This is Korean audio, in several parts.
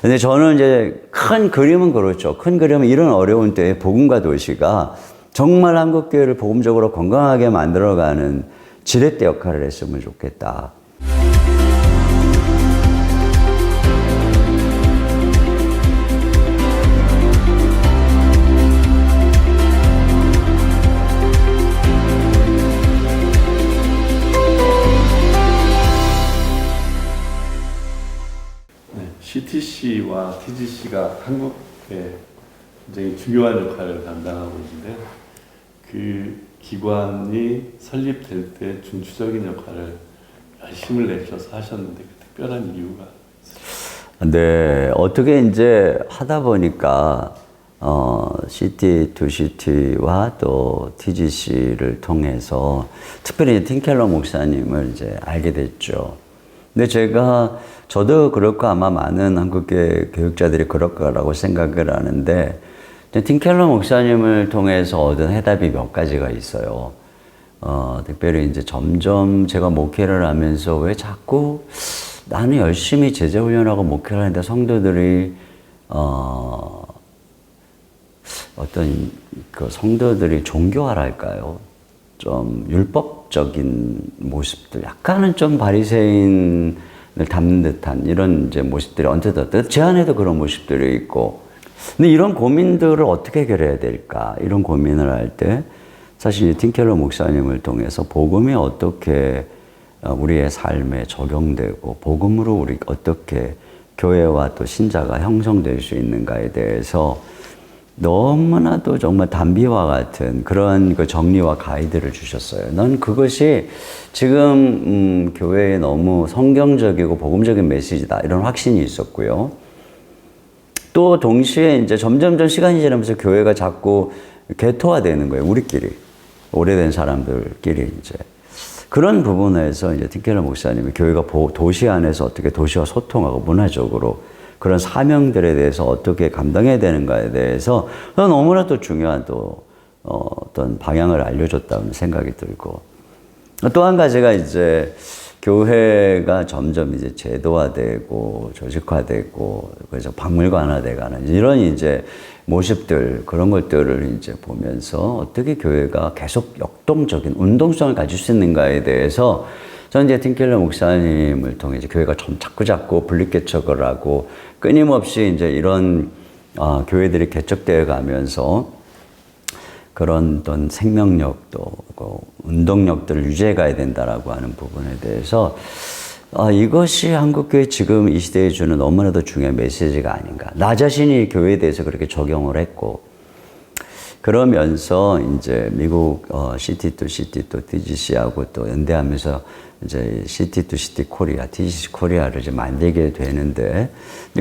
근데 저는 이제 큰 그림은 그렇죠. 큰 그림은 이런 어려운 때에 복음과 도시가 정말 한국교회를 복음적으로 건강하게 만들어가는 지렛대 역할을 했으면 좋겠다. CTC와 TGC가 한국에 굉장히 중요한 역할을 감당하고 있는데 그 기관이 설립될 때 중추적인 역할을 열심을 내셔서 하셨는데 그 특별한 이유가 있어요? 네, 어떻게 이제 하다 보니까 CT2CT와 또 TGC를 통해서 특별히 팀켈러 목사님을 이제 알게 됐죠. 근데 저도 그렇고 아마 많은 한국계 교육자들이 그럴 거라고 생각을 하는데, 팀켈러 목사님을 통해서 얻은 해답이 몇 가지가 있어요. 특별히 이제 점점 제가 목회를 하면서 왜 자꾸 나는 열심히 제자훈련하고 목회를 하는데 성도들이, 어떤 그 성도들이 종교화랄까요? 좀 율법적인 모습들, 약간은 좀 바리새인을 담는 듯한 이런 이제 모습들이 언뜻 제 안에도 그런 모습들이 있고, 근데 이런 고민들을 어떻게 해결해야 될까? 이런 고민을 할 때 사실 팀켈러 목사님을 통해서 복음이 어떻게 우리의 삶에 적용되고 복음으로 우리 어떻게 교회와 또 신자가 형성될 수 있는가에 대해서 너무나도 정말 단비와 같은 그런 그 정리와 가이드를 주셨어요. 난 그것이 지금 교회에 너무 성경적이고 복음적인 메시지다 이런 확신이 있었고요. 또 동시에 이제 점점점 시간이 지나면서 교회가 자꾸 개토화되는 거예요. 우리끼리 오래된 사람들끼리 이제 그런 부분에서 이제 팀켈러 목사님이 교회가 도시 안에서 어떻게 도시와 소통하고 문화적으로 그런 사명들에 대해서 어떻게 감당해야 되는가에 대해서 너무나도 중요한 또 어떤 방향을 알려줬다는 생각이 들고, 또 한 가지가 이제 교회가 점점 이제 제도화되고 조직화되고 그래서 박물관화돼가는 이런 이제 모습들, 그런 것들을 이제 보면서 어떻게 교회가 계속 역동적인 운동성을 가질 수 있는가에 대해서 저는 이제 팀켈러 목사님을 통해 이제 교회가 좀 자꾸 분립개척을 하고 끊임없이 이제 이런 교회들이 개척되어 가면서 그런 어떤 생명력도 운동력들을 유지해 가야 된다라고 하는 부분에 대해서 이것이 한국교회 지금 이 시대에 주는 너무나도 중요한 메시지가 아닌가. 나 자신이 교회에 대해서 그렇게 적용을 했고, 그러면서 이제 미국 CT2CT 또 TGC하고 또 연대하면서 이제 CT2CT 코리아, TGC 코리아를 이제 만들게 되는데,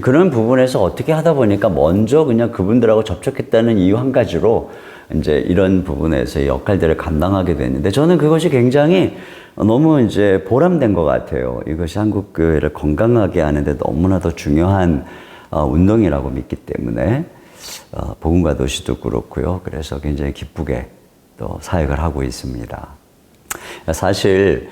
그런 부분에서 어떻게 하다 보니까 먼저 그냥 그분들하고 접촉했다는 이유 한 가지로 이제 이런 부분에서 역할들을 감당하게 됐는데, 저는 그것이 굉장히 너무 이제 보람된 것 같아요. 이것이 한국교회를 건강하게 하는데 너무나도 중요한 운동이라고 믿기 때문에 복음과 도시도 그렇고요. 그래서 굉장히 기쁘게 또 사역을 하고 있습니다. 사실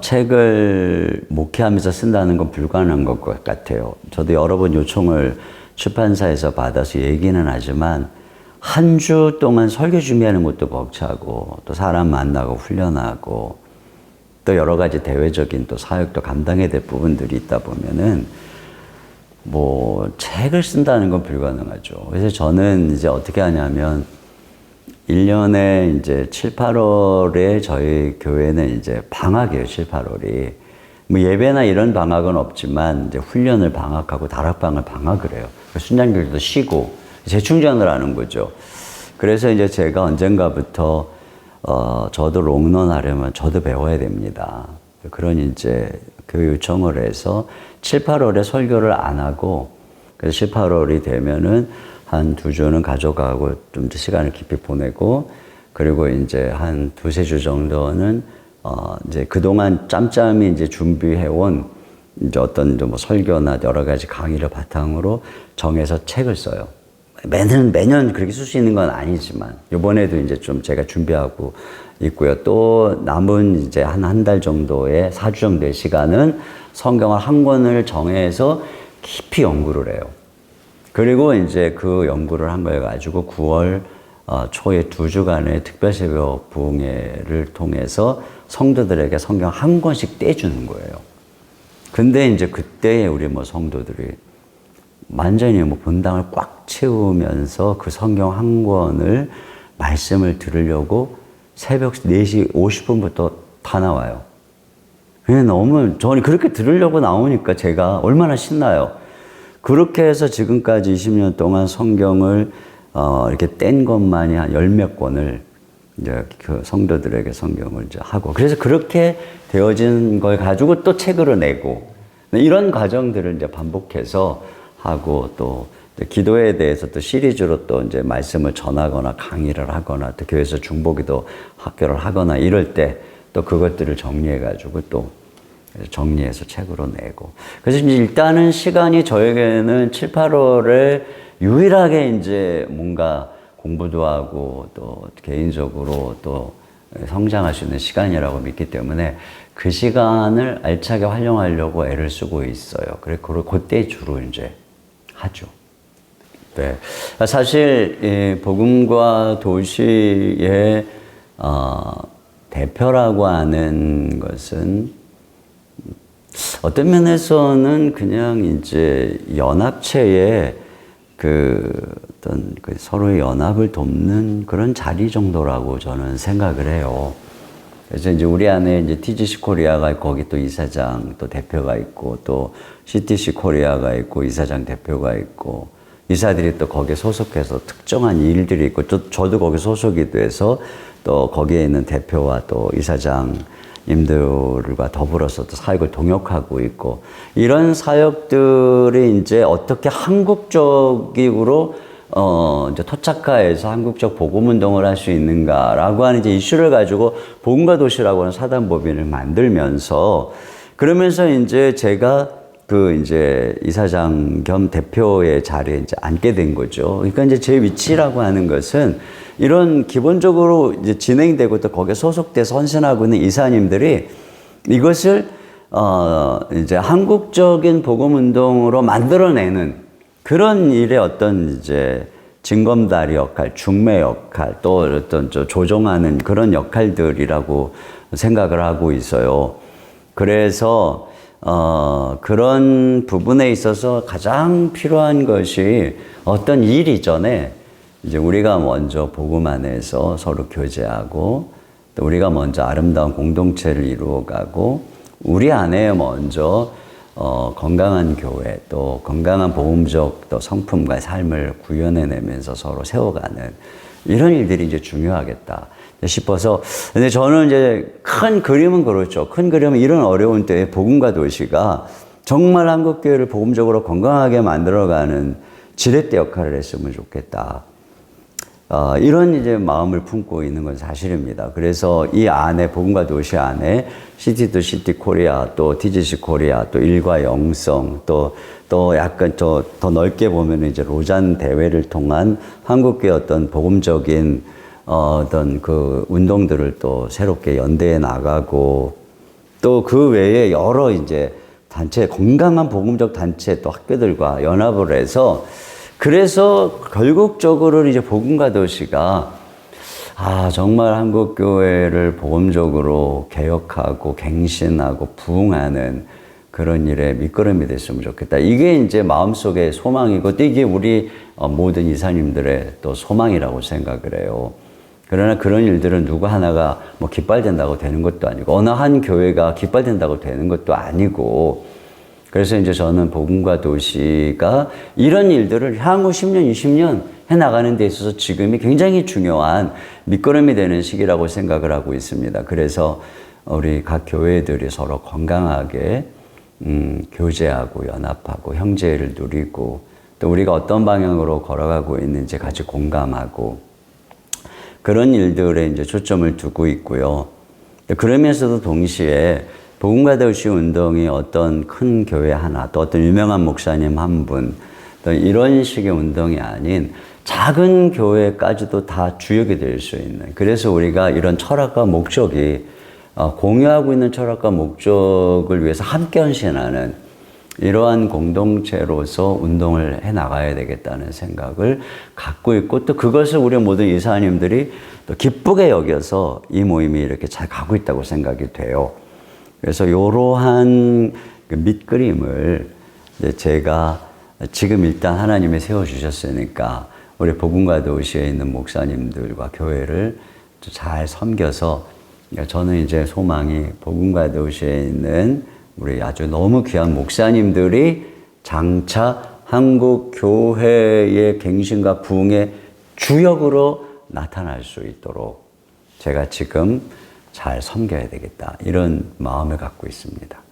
책을 목회하면서 쓴다는 건 불가능한 것 같아요. 저도 여러 번 요청을 출판사에서 받아서 얘기는 하지만 한 주 동안 설교 준비하는 것도 벅차고 또 사람 만나고 훈련하고 또 여러 가지 대외적인 또 사역도 감당해야 될 부분들이 있다 보면은 뭐 책을 쓴다는 건 불가능하죠. 그래서 저는 이제 어떻게 하냐면 1년에 이제 7, 8월에 저희 교회는 이제 방학이에요. 7, 8월이. 뭐 예배나 이런 방학은 없지만 이제 훈련을 방학하고 다락방을 방학을 해요. 순장들도 쉬고 재충전을 하는 거죠. 그래서 이제 제가 언젠가부터 저도 롱런 하려면 저도 배워야 됩니다. 그런 이제 교회 요청을 해서 7, 8월에 설교를 안 하고, 그래서 7, 8월이 되면은 한 2주는 가져가고 좀 시간을 깊이 보내고, 그리고 이제 한 2-3주 정도는 이제 그동안 짬짬이 이제 준비해온 이제 어떤 뭐 설교나 여러 가지 강의를 바탕으로 정해서 책을 써요. 매년 그렇게 쓸 수 있는 건 아니지만, 이번에도 이제 좀 제가 준비하고 있고요. 또 남은 이제 한 달 정도의 4주 정도의 시간은 성경을 한 권을 정해서 깊이 연구를 해요. 그리고 이제 그 연구를 한 거에 가지고 9월 초에 2주간의 특별 새벽 부흥회를 통해서 성도들에게 성경 한 권씩 떼주는 거예요. 근데 이제 그때 우리 뭐 성도들이 완전히 뭐 본당을 꽉 채우면서 그 성경 한 권을 말씀을 들으려고 새벽 4시 50분부터 다 나와요. 너무, 저는 그렇게 들으려고 나오니까 제가 얼마나 신나요. 그렇게 해서 지금까지 20년 동안 성경을, 이렇게 뗀 것만이 한 10몇 권을 이제 그 성도들에게 성경을 이제 하고. 그래서 그렇게 되어진 걸 가지고 또 책으로 내고. 이런 과정들을 이제 반복해서 하고 또 기도에 대해서 또 시리즈로 또 이제 말씀을 전하거나 강의를 하거나 또 교회에서 중보기도 학교를 하거나 이럴 때 또 그것들을 정리해가지고 또 정리해서 책으로 내고. 그래서 이제 일단은 시간이 저에게는 7, 8월에 유일하게 이제 뭔가 공부도 하고 또 개인적으로 또 성장할 수 있는 시간이라고 믿기 때문에 그 시간을 알차게 활용하려고 애를 쓰고 있어요. 그리고 그때 주로 이제 하죠. 네. 사실, 이 복음과 도시의, 대표라고 하는 것은 어떤 면에서는 그냥 이제 연합체의 어떤 서로의 연합을 돕는 그런 자리 정도라고 저는 생각을 해요. 그래서 이제 우리 안에 이제 TGC 코리아가 있고, 거기 또 이사장 또 대표가 있고, 또 CTC 코리아가 있고, 이사장 대표가 있고, 이사들이 또 거기에 소속해서 특정한 일들이 있고, 또 저도 거기 소속이 돼서 또 거기에 있는 대표와 또 이사장님들과 더불어서 또 사역을 동역하고 있고, 이런 사역들이 이제 어떻게 한국적으로 이제 토착화해서 한국적 복음운동을 할 수 있는가라고 하는 이제 이슈를 가지고 복음과 도시라고 하는 사단법인을 만들면서, 그러면서 이제 제가 이제 이사장 겸 대표의 자리에 이제 앉게 된 거죠. 그러니까 이제 제 위치라고 하는 것은 이런 기본적으로 이제 진행되고 또 거기에 소속돼서 헌신하고 있는 이사님들이 이것을 이제 한국적인 복음운동으로 만들어내는 그런 일의 어떤 이제 징검다리 역할, 중매 역할, 또 어떤 조종하는 그런 역할들이라고 생각을 하고 있어요. 그래서 그런 부분에 있어서 가장 필요한 것이 어떤 일 이전에 이제 우리가 먼저 복음 안에서 서로 교제하고, 또 우리가 먼저 아름다운 공동체를 이루어가고, 우리 안에 먼저 건강한 교회, 또 건강한 복음적 또 성품과 삶을 구현해내면서 서로 세워가는 이런 일들이 이제 중요하겠다 싶어서. 근데 저는 이제 큰 그림은 그렇죠. 큰 그림은 이런 어려운 때에 복음과 도시가 정말 한국교회를 복음적으로 건강하게 만들어가는 지렛대 역할을 했으면 좋겠다. 이런 이제 마음을 품고 있는 건 사실입니다. 그래서 이 안에, 복음과 도시 안에 시티 투 시티 코리아, 또 TGC 코리아, 또 일과 영성, 또 약간 더 넓게 보면 이제 로잔 대회를 통한 한국의 어떤 복음적인 어떤 그 운동들을 또 새롭게 연대해 나가고, 또 그 외에 여러 이제 단체, 건강한 복음적 단체 또 학교들과 연합을 해서, 그래서 결국적으로 이제 복음과 도시가 정말 한국교회를 복음적으로 개혁하고 갱신하고 부흥하는 그런 일에 밑거름이 됐으면 좋겠다. 이게 이제 마음속의 소망이고, 또 이게 우리 모든 이사님들의 또 소망이라고 생각을 해요. 그러나 그런 일들은 누구 하나가 뭐 깃발된다고 되는 것도 아니고, 어느 한 교회가 깃발된다고 되는 것도 아니고, 그래서 이제 저는 복음과 도시가 이런 일들을 향후 10년, 20년 해나가는 데 있어서 지금이 굉장히 중요한 밑거름이 되는 시기라고 생각을 하고 있습니다. 그래서 우리 각 교회들이 서로 건강하게 교제하고 연합하고 형제를 누리고, 또 우리가 어떤 방향으로 걸어가고 있는지 같이 공감하고, 그런 일들에 이제 초점을 두고 있고요. 그러면서도 동시에 복음과 도시 운동이 어떤 큰 교회 하나, 또 어떤 유명한 목사님 한 분, 또 이런 식의 운동이 아닌 작은 교회까지도 다 주역이 될 수 있는, 그래서 우리가 이런 철학과 목적이 공유하고 있는 철학과 목적을 위해서 함께 헌신하는 이러한 공동체로서 운동을 해 나가야 되겠다는 생각을 갖고 있고, 또 그것을 우리 모든 이사님들이 또 기쁘게 여겨서 이 모임이 이렇게 잘 가고 있다고 생각이 돼요. 그래서 이러한 밑그림을 이제 제가 지금 일단 하나님이 세워주셨으니까 우리 복음과 도시에 있는 목사님들과 교회를 잘 섬겨서, 저는 이제 소망이 복음과 도시에 있는 우리 아주 너무 귀한 목사님들이 장차 한국 교회의 갱신과 부흥의 주역으로 나타날 수 있도록 제가 지금 잘 섬겨야 되겠다, 이런 마음을 갖고 있습니다.